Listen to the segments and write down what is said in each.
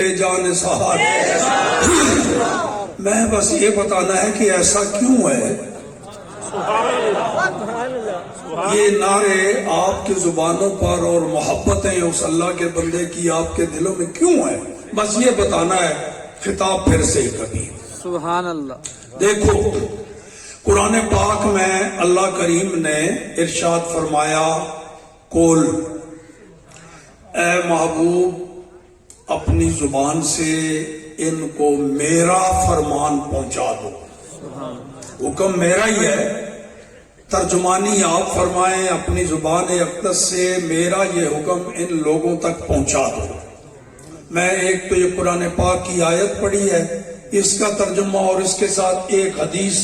جان سہار، میں بس یہ بتانا ہے کہ ایسا کیوں ہے. یہ نعرے آپ کی زبانوں پر اور محبتیں اس اللہ کے بندے کی آپ کے دلوں میں کیوں ہے، بس یہ بتانا ہے. خطاب پھر سے کبھی سبحان اللہ. دیکھو قرآن پاک میں اللہ کریم نے ارشاد فرمایا، قول اے محبوب اپنی زبان سے ان کو میرا فرمان پہنچا دو. حکم میرا ہی ہے، ترجمانی آپ فرمائیں اپنی زبان اقدس سے، میرا یہ حکم ان لوگوں تک پہنچا دو. میں ایک تو یہ قرآن پاک کی آیت پڑھی ہے، اس کا ترجمہ اور اس کے ساتھ ایک حدیث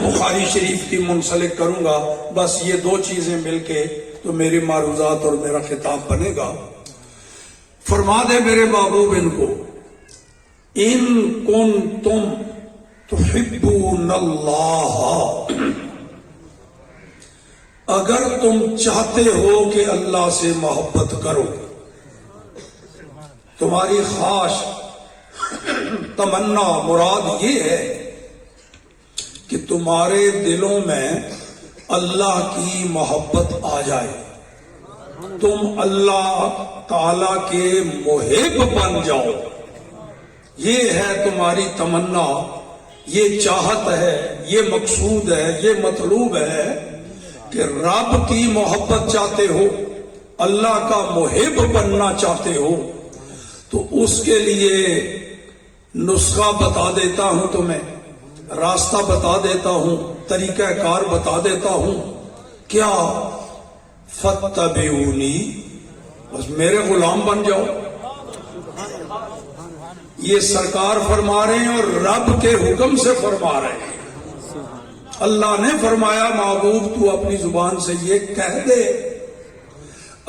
بخاری شریف کی منسلک کروں گا. بس یہ دو چیزیں مل کے تو میری معروضات اور میرا خطاب بنے گا. فرما دے میرے محبوب ان کو، ان کنتم تحبون اللہ، اگر تم چاہتے ہو کہ اللہ سے محبت کرو، تمہاری خواہش تمنا مراد یہ ہے کہ تمہارے دلوں میں اللہ کی محبت آ جائے، تم اللہ تعالی کے محب بن جاؤ. یہ ہے تمہاری تمنا، یہ چاہت ہے، یہ مقصود ہے، یہ مطلوب ہے کہ رب کی محبت چاہتے ہو، اللہ کا محب بننا چاہتے ہو. تو اس کے لیے نسخہ بتا دیتا ہوں، تمہیں راستہ بتا دیتا ہوں، طریقہ کار بتا دیتا ہوں. کیا؟ فتبعونی، بس میرے غلام بن جاؤ. یہ سرکار فرما رہے ہیں اور رب کے حکم سے فرما رہے ہیں. اللہ نے فرمایا محبوب تو اپنی زبان سے یہ کہہ دے،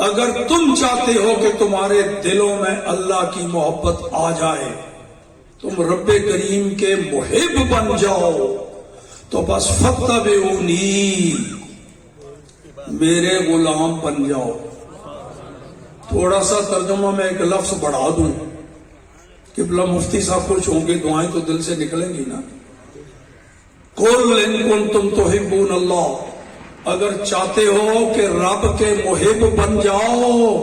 اگر تم چاہتے ہو کہ تمہارے دلوں میں اللہ کی محبت آ جائے، تم رب کریم کے محب بن جاؤ، تو بس فتبعونی، میرے غلام بن جاؤ. تھوڑا سا ترجمہ میں ایک لفظ بڑھا دوں، قبلہ مفتی صاحب خوش ہوں گے، دعائیں تو دل سے نکلیں گی نا. قل ان کنتم تحبون اللہ، اگر چاہتے ہو کہ رب کے محب بن جاؤ،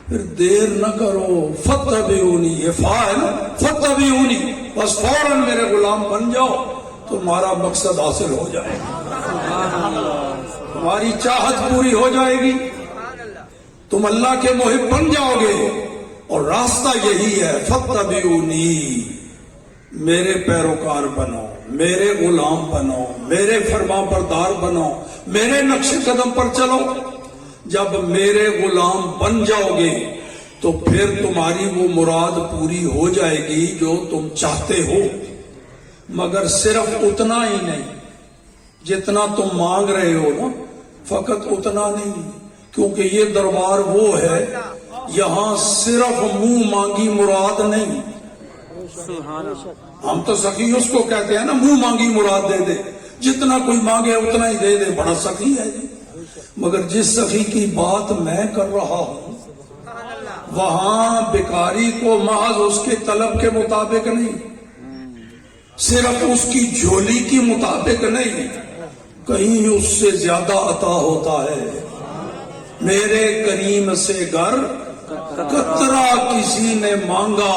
پھر دیر نہ کرو. فتبعونی، یہ فاعل فتبعونی، بس فوراً میرے غلام بن جاؤ، تمہارا مقصد حاصل ہو جائے گا، تمہاری چاہت پوری ہو جائے گی، تم اللہ کے محب بن جاؤ گے. اور راستہ یہی ہے، فتبعونی، میرے پیروکار بنو، میرے غلام بنو، میرے فرما بردار بنو، میرے نقش قدم پر چلو. جب میرے غلام بن جاؤ گے تو پھر تمہاری وہ مراد پوری ہو جائے گی جو تم چاہتے ہو. مگر صرف اتنا ہی نہیں، جتنا تم مانگ رہے ہو نا، فقط اتنا نہیں، کیونکہ یہ دربار وہ ہے یہاں صرف منہ مانگی مراد نہیں. ہم تو سخی اس کو کہتے ہیں نا، منہ مانگی مراد دے دے، جتنا کوئی مانگے اتنا ہی دے دے، بڑا سخی ہے جی. مگر جس سخی کی بات میں کر رہا ہوں، وہاں بیکاری کو محض اس کے طلب کے مطابق نہیں، صرف اس کی جھولی کی مطابق نہیں، کہیں اس سے زیادہ عطا ہوتا ہے. میرے کریم سے گر قطرہ کسی نے مانگا،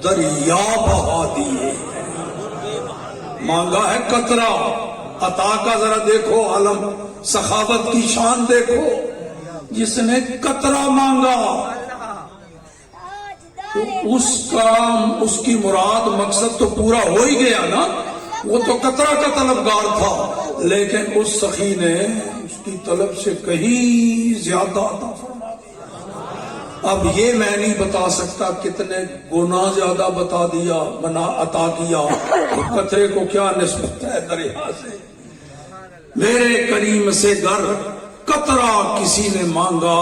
دریا بہا دیے. مانگا ہے قطرہ، عطا کا ذرا دیکھو عالم، سخاوت کی شان دیکھو. جس نے قطرہ مانگا تو اس کی مراد مقصد تو پورا ہو ہی گیا نا، وہ تو قطرہ کا طلبگار تھا، لیکن اس سخی نے اس کی طلب سے کہیں زیادہ عطا فرما دیا. اب یہ میں نہیں بتا سکتا کتنے گناہ زیادہ بتا دیا، بنا عطا کیا، قطرے کو کیا نسبت ہے دریا سے. میرے کریم سے گر قطرہ کسی نے مانگا،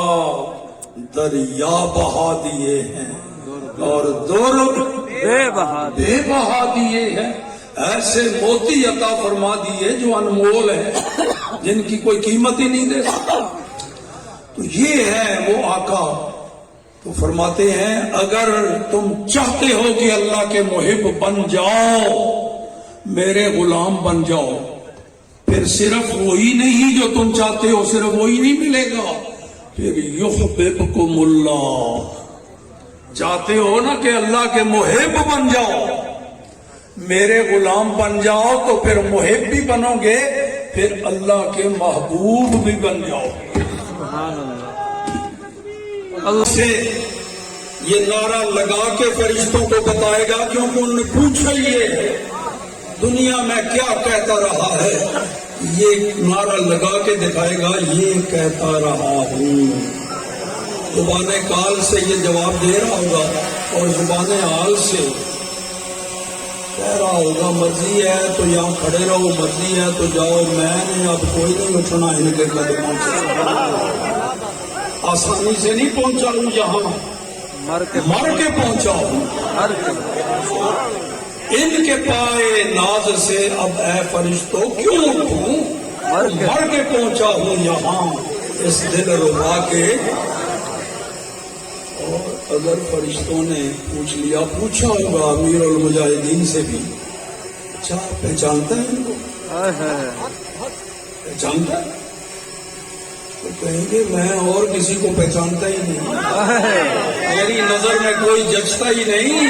دریا بہا دیے ہیں، اور در بے بہا دیے ہیں. ایسے موتی عطا فرما دیے جو انمول ہیں، جن کی کوئی قیمت ہی نہیں دے سکتا. تو یہ ہے وہ آقا تو فرماتے ہیں اگر تم چاہتے ہو کہ اللہ کے محب بن جاؤ، میرے غلام بن جاؤ، پھر صرف وہی نہیں جو تم چاہتے ہو، صرف وہی نہیں ملے گا، پھر یحببکم اللہ، چاہتے ہو نا کہ اللہ کے محب بن جاؤ، میرے غلام بن جاؤ، تو پھر محب بھی بنو گے، پھر اللہ کے محبوب بھی بن جاؤ گے۔ اللہ سے یہ نعرہ لگا کے فرشتوں کو بتائے گا، کیونکہ انہوں نے پوچھا یہ دنیا میں کیا کہتا رہا ہے، یہ نعرہ لگا کے دکھائے گا، یہ کہتا رہا ہوں۔ زبان کال سے یہ جواب دے رہا ہوگا اور زبان حال سے کہہ رہا ہوگا مرضی ہے تو یہاں کھڑے رہو، مرضی ہے تو جاؤ، میں نے اب کوئی نہیں اٹھنا ان کے قدموں پہنچا، آسانی سے نہیں پہنچا ہوں، یہاں مر کے پہنچا ہوں، ان کے پائے ناز سے اب اے فرشتوں کیوں اٹھوں، مر کے پہنچا ہوں یہاں اس دل ربا کے۔ اور اگر فرشتوں نے پوچھ لیا، پوچھا ہوگا امیر المجاہدین سے بھی، اچھا پہچانتا ہے ان کو، پہچانتا ہے؟ تو کہیں گے میں اور کسی کو پہچانتا ہی نہیں، میری نظر میں کوئی جچتا ہی نہیں،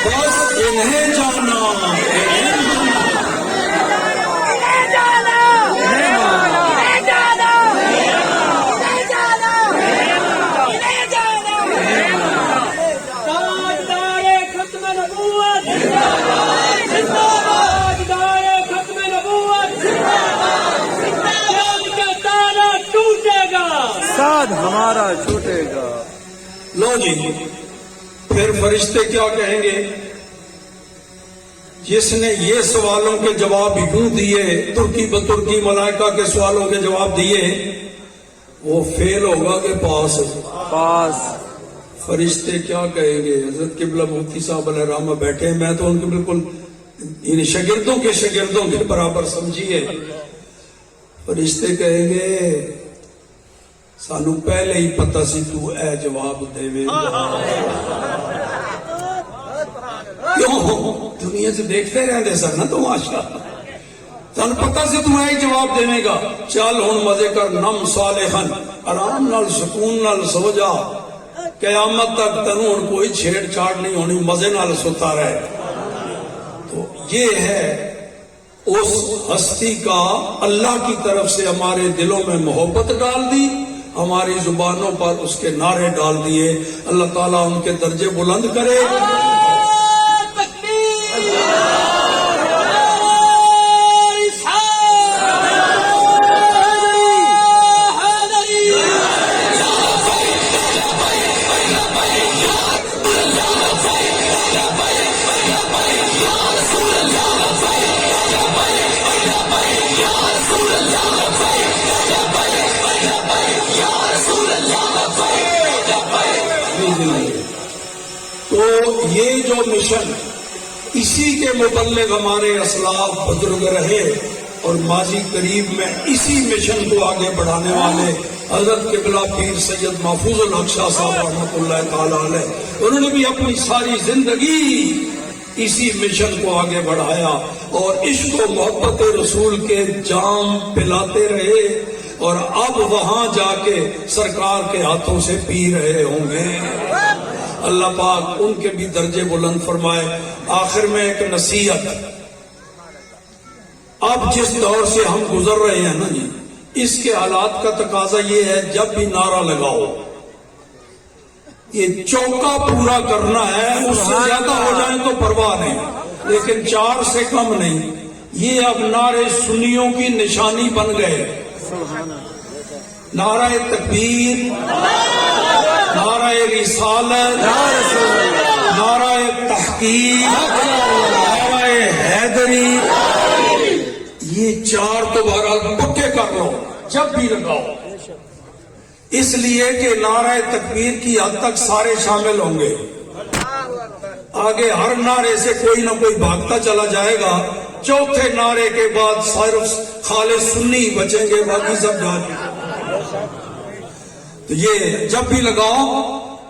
بس انہیں جانا، ساتھ ہمارا چھوٹے گا۔ لو جی، پھر فرشتے کیا کہیں گے؟ جس نے یہ سوالوں کے جواب یوں دیے، ترکی بترکی ملائکہ کے سوالوں کے جواب دیے، وہ فیل ہوگا کہ پاس؟ فرشتے کیا کہیں گے؟ حضرت قبلہ مفتی صاحب علیہ رحمہ بیٹھے، میں تو ان کے بالکل ان شاگردوں کے برابر سمجھیے۔ فرشتے کہیں گے سانو پہلے ہی پتا سی تو اے جواب دے کیوں دنیا سے دیکھتے رہتے سر نا تماشا، سانو پتا سی تو اے جواب دے گا، چل ہن مزے کر، نم صالحن، آرام نال سکون نال سو جا، قیامت تک تنوں ہن کوئی چھیڑ چھاڑ نہیں ہونی، مزے نال سوتا رہے۔ تو یہ ہے اس ہستی کا اللہ کی طرف سے ہمارے دلوں میں محبت ڈال دی، ہماری زبانوں پر اس کے نعرے ڈال دیے۔ اللہ تعالیٰ ان کے درجے بلند کرے۔ تو یہ جو مشن، اسی کے مبلغ ہمارے اسلاف بزرگ رہے، اور ماضی قریب میں اسی مشن کو آگے بڑھانے والے حضرت قبلہ پیر سید محفوظ الحق شاہ صاحب رحمۃ اللہ تعالی علیہ، انہوں نے بھی اپنی ساری زندگی اسی مشن کو آگے بڑھایا اور عشق و محبت رسول کے جام پلاتے رہے، اور اب وہاں جا کے سرکار کے ہاتھوں سے پی رہے ہوں گے۔ اللہ پاک ان کے بھی درجے بلند فرمائے۔ آخر میں ایک نصیحت، اب جس دور سے ہم گزر رہے ہیں نا جی، اس کے حالات کا تقاضا یہ ہے جب بھی نعرہ لگاؤ، یہ چوکا پورا کرنا ہے، اس سے زیادہ ہو جائیں تو پرواہ نہیں، لیکن 4 سے کم نہیں۔ یہ اب نعرے سنیوں کی نشانی بن گئے، نعرہ تکبیر، نعرہ رسالت، نعرہ تحقیق، نعرہ حیدری، یہ 4 تو بہرحال پکے کر لو جب بھی لگاؤ، اس لیے کہ نعرہ تکبیر کی حد تک سارے شامل ہوں گے، آگے ہر نعرے سے کوئی نہ کوئی بھاگتا چلا جائے گا، چوتھے نعرے کے بعد صرف خالص سنی بچیں گے، باقی سب جائیں گے۔ تو یہ جب بھی لگاؤ